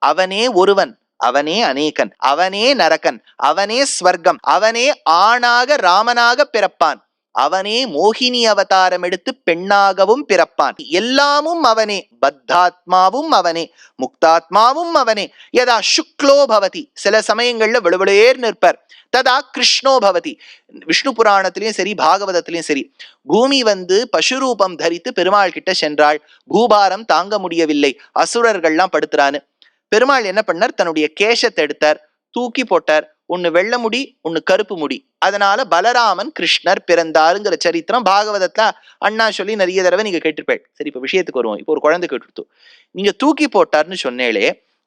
அவனே ஒருவன், அவனே அநேகன், அவனே நரகன், அவனே ஸ்வர்க்கம், அவனே ஆணாக ராமனாக பிறப்பான், அவனே மோகினி அவதாரம் எடுத்து பெண்ணாகவும் பிறப்பான், எல்லாமும் அவனே, பத்தாத்மாவும் அவனே, முக்தாத்மாவும் அவனே. யதா சுக்லோ பவதி, சில சமயங்கள்ல விழுவிளேர் நிற்பர், ததா கிருஷ்ணோ பவதி. விஷ்ணு புராணத்திலையும் சரி பாகவதத்திலையும் சரி, பூமி பசுரூபம் தரித்து பெருமாள் கிட்ட சென்றாள், பூபாரம் தாங்க முடியவில்லை, அசுரர்கள்லாம் படுத்துறான்னு. பெருமாள் என்ன பண்ணார், தன்னுடைய கேசத்தை எடுத்தார், தூக்கி போட்டார். ஒன்னு வெள்ளை முடி, ஒன்னு கருப்பு முடி. அதனால பலராமன் கிருஷ்ணர் பிறந்தாருங்கிற சரித்திரம் பாகவதத்துல அண்ணா சொல்லி நிறைய தடவை நீங்க கேட்டிருப்பேன். சரி, இப்ப விஷயத்துக்கு வருவோம். இப்போ ஒரு குழந்தை கேட்டு, நீங்க தூக்கி போட்டார்னு சொன்னேளே,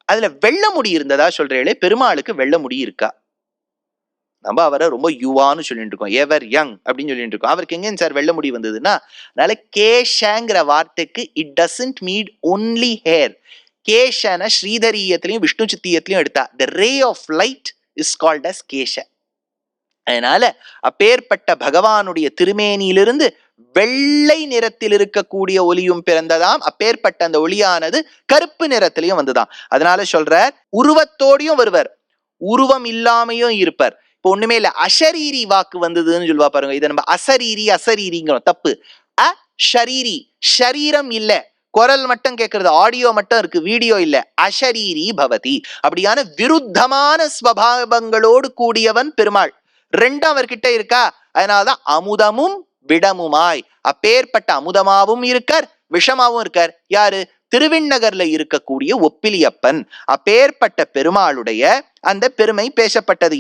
அதுல வெள்ளை முடி இருந்ததா சொல்றேளே, பெருமாளுக்கு வெள்ளை முடி இருக்கா? நம்ம அவரை ரொம்ப யுவான்னு சொல்லிட்டு இருக்கோம், எவர் யங் அப்படின்னு சொல்லிட்டு இருக்கோம். அவருக்கு எங்க சார் வெள்ள முடி வந்ததுன்னா, அதனால கேஷங்கிற வார்த்தைக்கு it doesn't mean only hair. கேஷன ஸ்ரீதரியத்திலையும் விஷ்ணு சித்தியத்திலையும் எடுத்தா the ray of light is called as கேஷ. அதனால அப்பேற்பட்ட பகவானுடைய திருமேனியிலிருந்து வெள்ளை நிறத்தில் இருக்கக்கூடிய ஒளியும் பிறந்ததாம். அப்பேற்பட்ட அந்த ஒளியானது கருப்பு நிறத்திலையும் வந்துதான். அதனால சொல்றார், உருவத்தோடையும் வருவர், உருவம் இல்லாமையும் இருப்பர். இப்போ ஒண்ணுமே இல்ல, அஷரீரி வாக்கு வந்ததுன்னு சொல்லுவா பாருங்க. இதை நம்ம அசரீரி அசரீரிங்கிறோம், தப்பு. அஷரீரி, ஷரீரம் இல்ல, குரல் மட்டும் கேட்கறது, ஆடியோ மட்டும் இருக்கு, வீடியோ இல்ல. அஷரீரி பவதி, அப்படியான விருத்தமான ஸ்வபாவங்களோடு கூடியவன் பெருமாள். ரெண்டும் அவர்கிட்ட இருக்கா. அதனாலதான் அமுதமும் விடமுமாய், அப்பேற்பட்ட அமுதமாவும் இருக்கார், விஷமாவும் இருக்கார். யாரு? திருவிண்ணகர்ல இருக்கக்கூடிய ஒப்பிலியப்பன். அப்பேற்பட்ட பெருமாளுடைய அந்த பெருமை பேசப்பட்டது.